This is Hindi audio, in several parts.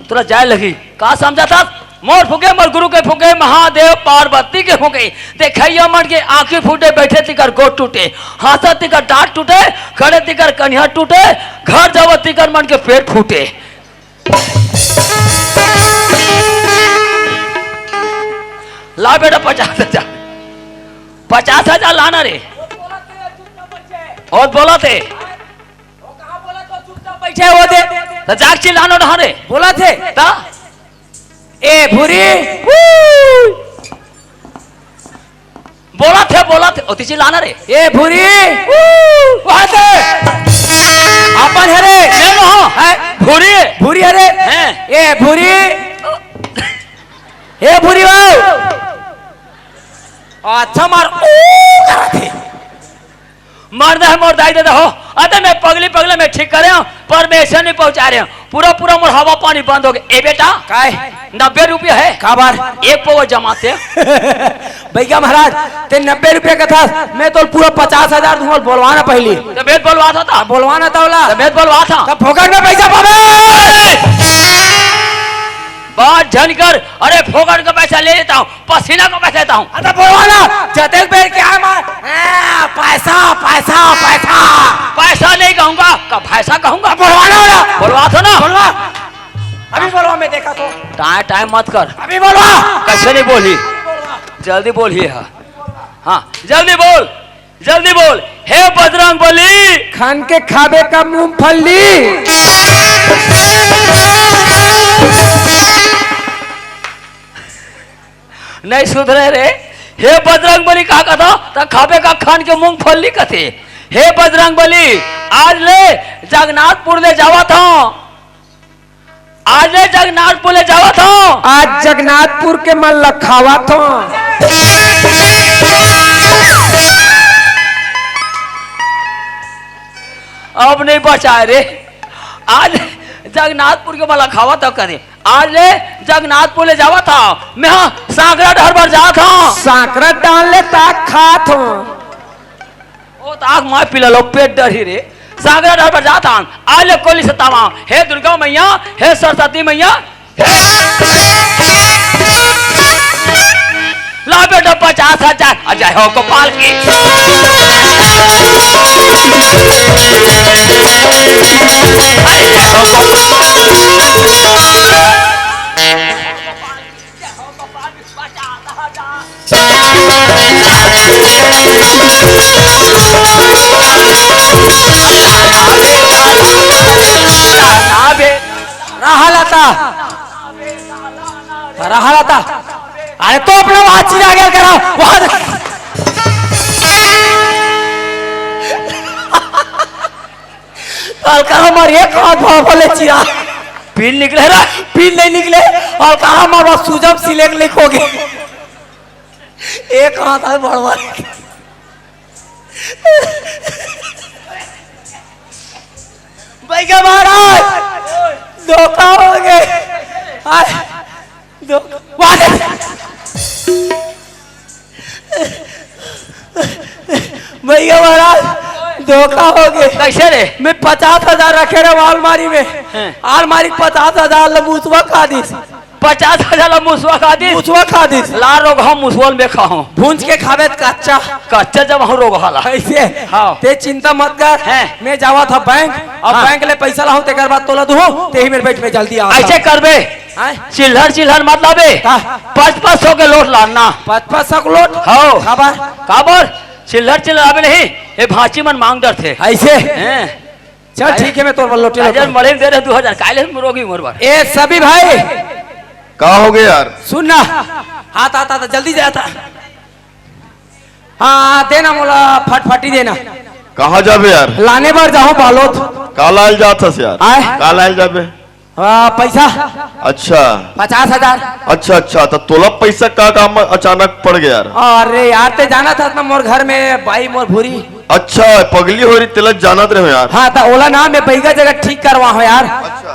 तुरा जाए लगी का समझा था मोर फूके मोर गुरु के फूके महादेव पार्वती के फूके देखिए मन के आंखें फूटे बैठे तिकर गोट टूटे हाथ तिकर डांट टूटे खड़े तिकर कन्या टूटे घर जाव तिकर मन के पेट फूटे। ला बेटा 50,000 लाना रे और बोला थे बैठे वो दे तो जाग चिल्लानो रहा रे बोला थे ता ए भूरी बोला थे ओती चिल्लाना रे ए भूरी वहां से अपन हरे मैं रहा है भूरी भूरी हरे हैं ए भूरी ए भूरी वाओ अच्छा मार थे मर्द है मोर दाई दे हो अरे मैं पगले में ठीक करे परमेश्वर नहीं पहुंचा रहे पूरा मोर हवा पानी बंद हो गया। ए बेटा काय 90 रुपये है काबार एक पवा जमाते भैया महाराज ते 90 रुपये का था मैं तो पूरा 50,000 दूंगा बोलवाना पहले तबीयत बोलवा था बोलवाना था तबीयत बोलवा था तब फोकट में पैसा पावे बात झनकर अरे फोकट का पैसा ले लेता हूँ पसीना का पैसा देता हूँ अरे बोलवाना जतेल पेड़ क्या है मार पैसा पैसा पैसा पैसा नहीं कहूंगा का पैसा कहूंगा बोलवाना बोलवा था ना बोलवा अभी बोलवा मैं देखा तो टाइम मत कर अभी बोलवा कैसे नहीं बोली जल्दी बोलिए हाँ जल्दी बोल हे बजरंग बली खान के खाबे का मूंगफली नहीं सुधरे रे हे बजरंग बली कहा था तो खाबे का खान के मूंगफली कथे हे बजरंग बली आज ले जगन्नाथपुर ले जावा था आज जगन्नाथपुर के मन लखावा था अब नहीं बचाए रे आज जगन्नाथपुर के मला खावा था कदे आज ले जगन्नाथपुर ले जावा था मैं सांकरा ढहर पर जा था सांकरा डाल ले ताक खात हूँ ओ ताक मार पिला लो पेट डरी रे सांकरा ढहर पर जाता आज ले कोली सतावा हे दुर्गा मैया हे सरस्वती मैया ला बेटा 50,000 अजय हो गोपाल की रहा अरे तो अपना वाची आ गया करा हमारे एक हाथ बोले चिरा पील निकले रहा पील नहीं निकले और कहा हमारा सुजब सिलेक लिखोगे एक हाथ है बड़वा भैया महाराज धोखा हो गए भैया महाराज धोखा हो गए कैसे रे मैं 50,000 रखे रहे अलमारी में अलमारी 50,000 मुसवा खा दी 50,000 मुसवा खा दी ला रोग हम मुसवल में खाऊं भूंज के खावे कच्चा जब हम रोग हाला ऐसे हाँ ते चिंता मत कर मैं जावा था बैंक और हाँ। बैंक ले पैसा लाऊं तेकर बाद तोला दूं ते ही मेरे बैठ में जल्दी आ ऐसे करबे चिल्हर मत लाबे 500 के लोट लाना 500 के लोट हो काबर चिल्हर आबे नहीं ये भांची मन मांग डर थे ऐसे चल ठीक है मैं तोर लोटे हजार मरे दे रहे 2000 काले रोगी मोर ए सभी भाई का हो गया यार सुन ना हाथ आता था जल्दी जाता हाँ देना मोला फटफटी देना कहाँ जाबे यार लाने बार जाओ बालोद कालाल जाता से यार कालाल जाबे पैसा अच्छा 50,000 अच्छा तो तोला पैसा का काम अचानक पड़ गया यार अरे यार ते जाना था मैं मोर घर में भाई मोर भूरी अच्छा पगली हो रही तिलक जानत रहे यार हाँ तो ओला नाम है बैगल जगह ठीक करवा हो यार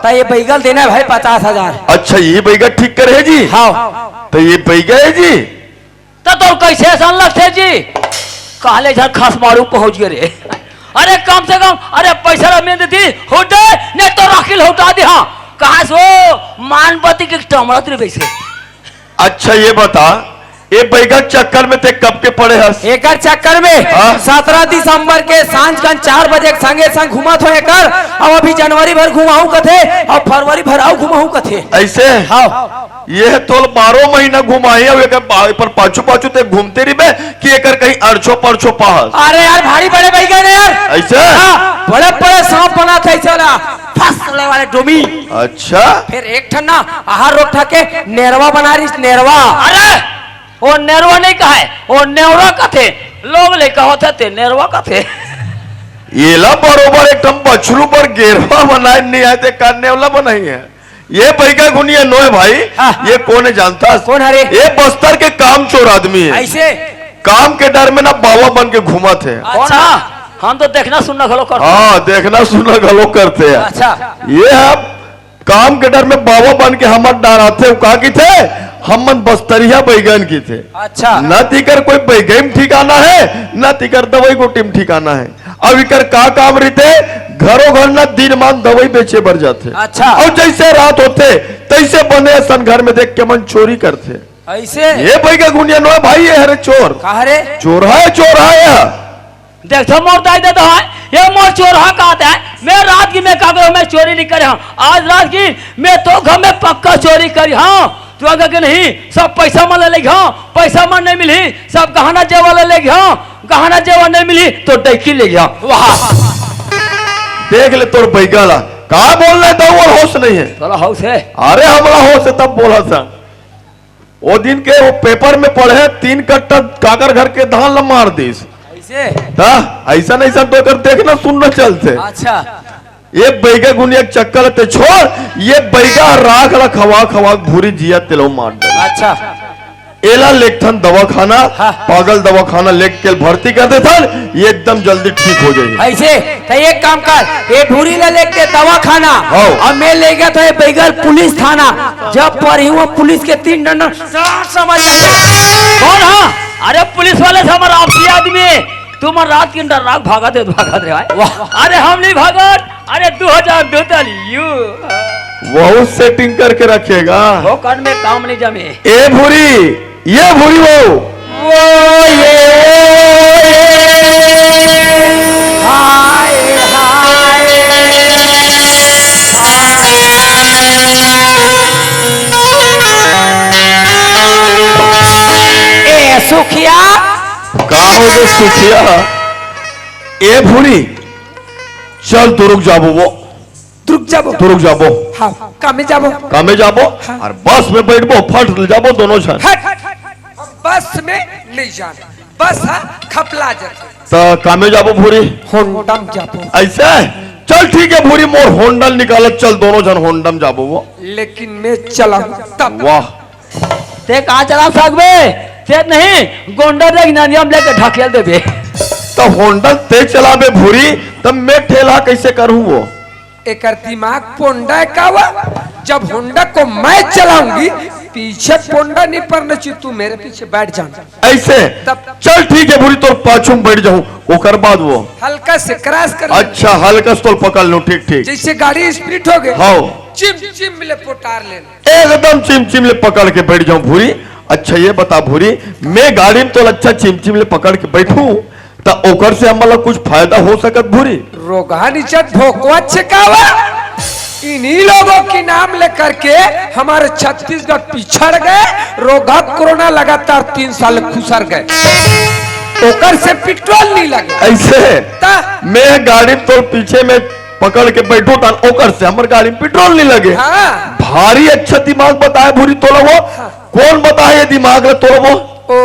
तो ये बैगल देना है भाई 50,000 अच्छा ये बैगा ठीक करे है जी हाँ तो ये बैगा है जी तो कैसे सन लगते जी काले झर खास मारू पहुंच गए रे अरे कम से कम अरे पैसा में दी होटे ने तो राखिल होटा दी हाँ कहा सो मानपति के टमड़त रे वैसे। अच्छा ये बता, ये बैगा चक्कर में ते कब के पड़े हस? एक चक्कर में हाँ? 17 दिसंबर के सांझ का 4 बजे संगे संग घुमत हो एकर। अब अभी जनवरी भर घुमाऊ कथे और फरवरी भर आऊ घुमाऊ कथे। ऐसे हाँ ये तो 12 महीना घुमाई अब एकर पर पाछू पाछू ते घूमते रही कि एकर कहीं अड़छो परछो पाहस। अरे यार भारी बड़े बैगन है यार। ऐसे हाँ, बड़े बड़े सांप बना थे चला फसले वाले डोमी। अच्छा फिर एक ठन ना आहार रोक ठके नेरवा बना रही नेरवा। अरे वो नेरवा नहीं कहा है, वो नेवरा का थे लोग ले कहो थे नेरवा का थे। येला बरोबर एकदम बछरू पर गेरवा बनाए नहीं आए थे करने वाला बनाई है। ये बैगा गुनिया नो है भाई। हाँ। ये कौन है जानता? कौन है रे? ये बस्तर के काम चोर आदमी है। ऐसे काम के डर में ना बाबा बन के घुमा थे। कौन है? हम तो देखना सुनना घलो करते। हाँ देखना सुनना गलो करते हैं। अच्छा ये अब काम के डर में बाबा बन के हम डराते हो कहा की थे हम बस्तरिया बैगन की थे। अच्छा न तिकर कोई बैगन ठिकाना है न तिकर दवाई को टीम ठिकाना है। अब इकर का काम रहते घरों घर न दिन मान दवाई बेचे बर जाते। अच्छा। और जैसे रात होते तैसे बने सन घर में देख के मन चोरी करते। ऐसे ये बैगा गुनिया नो है भाई, ये हरे चोर कहा रे? चोर है देखो मोर दाई दे दो है ये मोर चोर हा कहता है। मैं रात की मैं कागज में चोरी नहीं करी। हाँ आज रात की मैं तो घर में पक्का चोरी करी। हाँ तू आगे के नहीं सब पैसा मन ले हाँ पैसा मन नहीं मिली सब गहना जेवर ले हाँ गहना जेवर नहीं मिली तो डैकी ले गया। वाह देख ले तोर बैगा ला कहा बोल रहे तो वो होश नहीं है। थोड़ा हाउस है। अरे हमारा होश है तब बोला था वो दिन के वो पेपर में पढ़े 3 कट्टा काकर घर के धान ल मार दीस। ऐसे ऐसा नहीं सब तो कर देखना सुनना चलते। अच्छा ये बैगा गुनिया चक्कर ते छोड़ ये बैगा राख ला खवा खवा भूरी जिया तिलो मार दे। अच्छा एला लेखथन दवाखाना हाँ। पागल दवाखाना लेख के भर्ती कर दे था ये एकदम जल्दी ठीक हो जाएगी। ऐसे तो एक काम कर ये भूरी ले लेके दवा खाना हाँ। और मैं ले गया तो ये बैगल पुलिस थाना। जब पढ़ी हुआ पुलिस के 3 डंडा समझ कौन हाँ? अरे पुलिस वाले से हमारा आपसी आदमी तुम रात की डर भागा दे रहे भाई। अरे हम नहीं भागत। अरे 2002 यू बहुत सेटिंग करके रखेगा। वो कर में काम नहीं जमे। ए भूरी ये भूरी वो हाय ए सुखिया कहा हो जो सुखिया। ए भूरी चल तू रुक जाबो वो रुक जाबो तू रुक जाबो हाँ कामे जाबो कामे जाबो और बस में बैठबो फट जाबो दोनों जन। बस में नहीं जाना बस खपला जाते तो कामे जाबो भूरी होंडम जाबो। ऐसे चल ठीक है भूरी मोर होंडल निकाल चल दोनों जन होंडम जाबो वो। लेकिन मैं चला तब वाह ते कहाँ चला सकबे ते नहीं गोंडा देख नानियम लेके ढकेल देबे। तो होंडल ते चलाबे भूरी तब मैं ठेला कैसे करूं वो। एक दिमाग पोंडा का हुआ जब होंडा को मैं चलाऊंगी पीछे पोंडा नहीं पड़ना चाहिए तू मेरे पीछे बैठ जाना। ऐसे तब चल ठीक है भूरी तो पाछू में बैठ जाऊं ओकर बाद वो हल्का से क्रॉस कर अच्छा हल्का से तो पकड़ लूं ठीक ठीक। जैसे गाड़ी स्पीड हो गई हाँ चिम चिम ले पोटार लेना एकदम चिमचिम ले पकड़ के बैठ जाऊं भूरी। अच्छा ये बता भूरी मैं गाड़ी में तो अच्छा चिमचिम ले पकड़ के बैठूं तो ओकर से हमला कुछ फायदा हो सकत भूरी। रोगा नीचे भोकवा छिकावा इन्हीं लोगों की नाम लेकर के हमारे छत्तीसगढ़ पिछड़ गए। रोगा कोरोना लगातार 3 साल खुसर गए ओकर से पेट्रोल नहीं लगे। ऐसे मैं गाड़ी तो पीछे में पकड़ के बैठो था ओकर से हमारे गाड़ी में पेट्रोल नहीं लगे। हाँ। भारी अच्छा दिमाग बताए भूरी तो वो हाँ। कौन बताए ये दिमाग रे तो वो ओ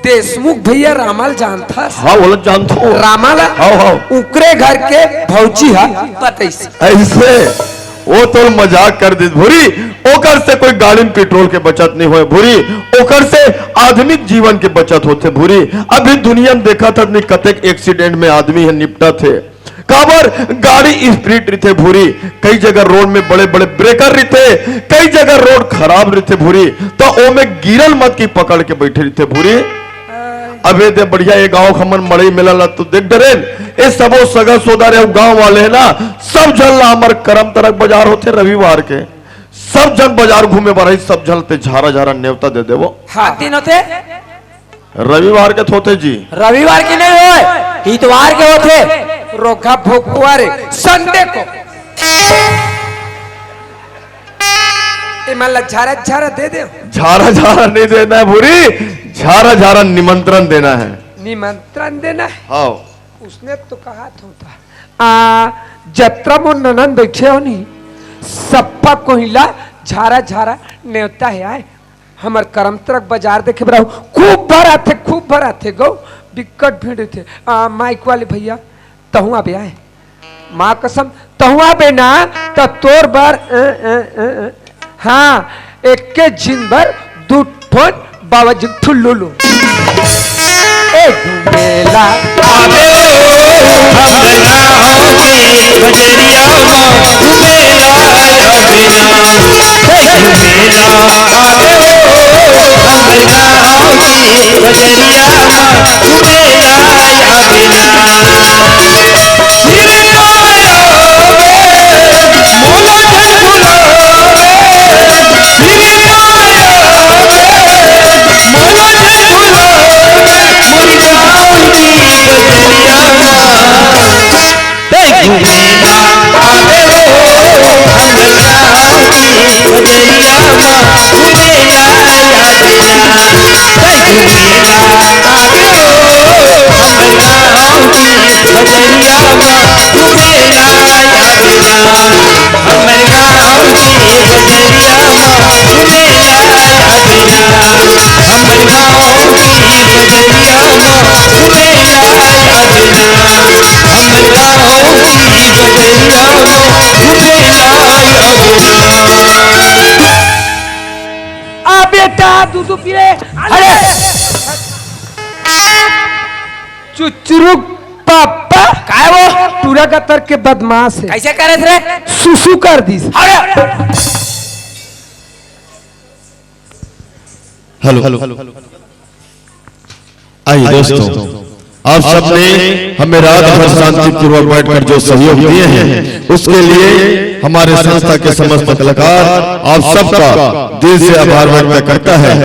देशमुख भैया रामाल जानता हाँ बोला जानता हूँ रामाल हाँ हाँ उकरे घर के भौजी है बतैसी ऐसे वो तो मजाक कर दी भूरी ओकर से कोई गाड़ी में पेट्रोल के बचत नहीं हुए भूरी ओकर से आधुनिक जीवन के बचत होते भूरी। अभी दुनिया में देखा था नहीं कतेक एक्सीडेंट में आदमी है निपटा थे काबर गाड़ी स्पीड रहते भूरी। कई जगह रोड में बड़े बड़े ब्रेकर रहते कई जगह रोड खराब रहते भूरी तो ओ में गिरल मत की पकड़ के बैठे रहते भूरी। अबे दे बढ़िया ये गांव खमन मड़ई मिलल तो देख डरे ये सबो सगा सोदारे गांव वाले है ना सब जन ला हमार करम तरक बाजार होते रविवार के सब जन बाजार घूमे बार सब झलते झारा झारा न्योता दे देवो हाँ दिन होते रविवार के थोते जी रविवार के नहीं हो इतवार के होते रोगा भोकुआरे संडे को इमला झारा झारा दे दे झारा झारा नहीं देना है भूरी झारा झारा निमंत्रण देना है निमंत्रण देना है हाँ उसने तो कहा था जत्रा मो ननन बैठे हो नहीं सप्पा कोहिला झारा झारा न्योता है आए हमार करमतरक बाजार देखे बड़ा खूब भर आते गो बिकट भीड़ थे माइक वाले भैया तहुआ बे आए माँ कसम तहुआ बे ना तो तोर बार हाँ एक के जिन भर दू ठोन बाबा जी ठुल्लू लो एक मेला आवे हमरा होगी बजरिया मेला बिना मेला आवे हमरा होगी बजरिया मेला बेटा दूध पिए अरे चुचरू पापा काय वो टूरा कतर के बदमाश है कैसे करे रे सुसु कर दी अरे हेलो आइए दोस्तों आप सबने हमें रात भर शांतिपूर्वक बैठकर जो सहयोग दिए हैं उसके लिए हमारे संस्था के समस्त कलाकार आप सबका दिल से आभार व्यक्त करता है।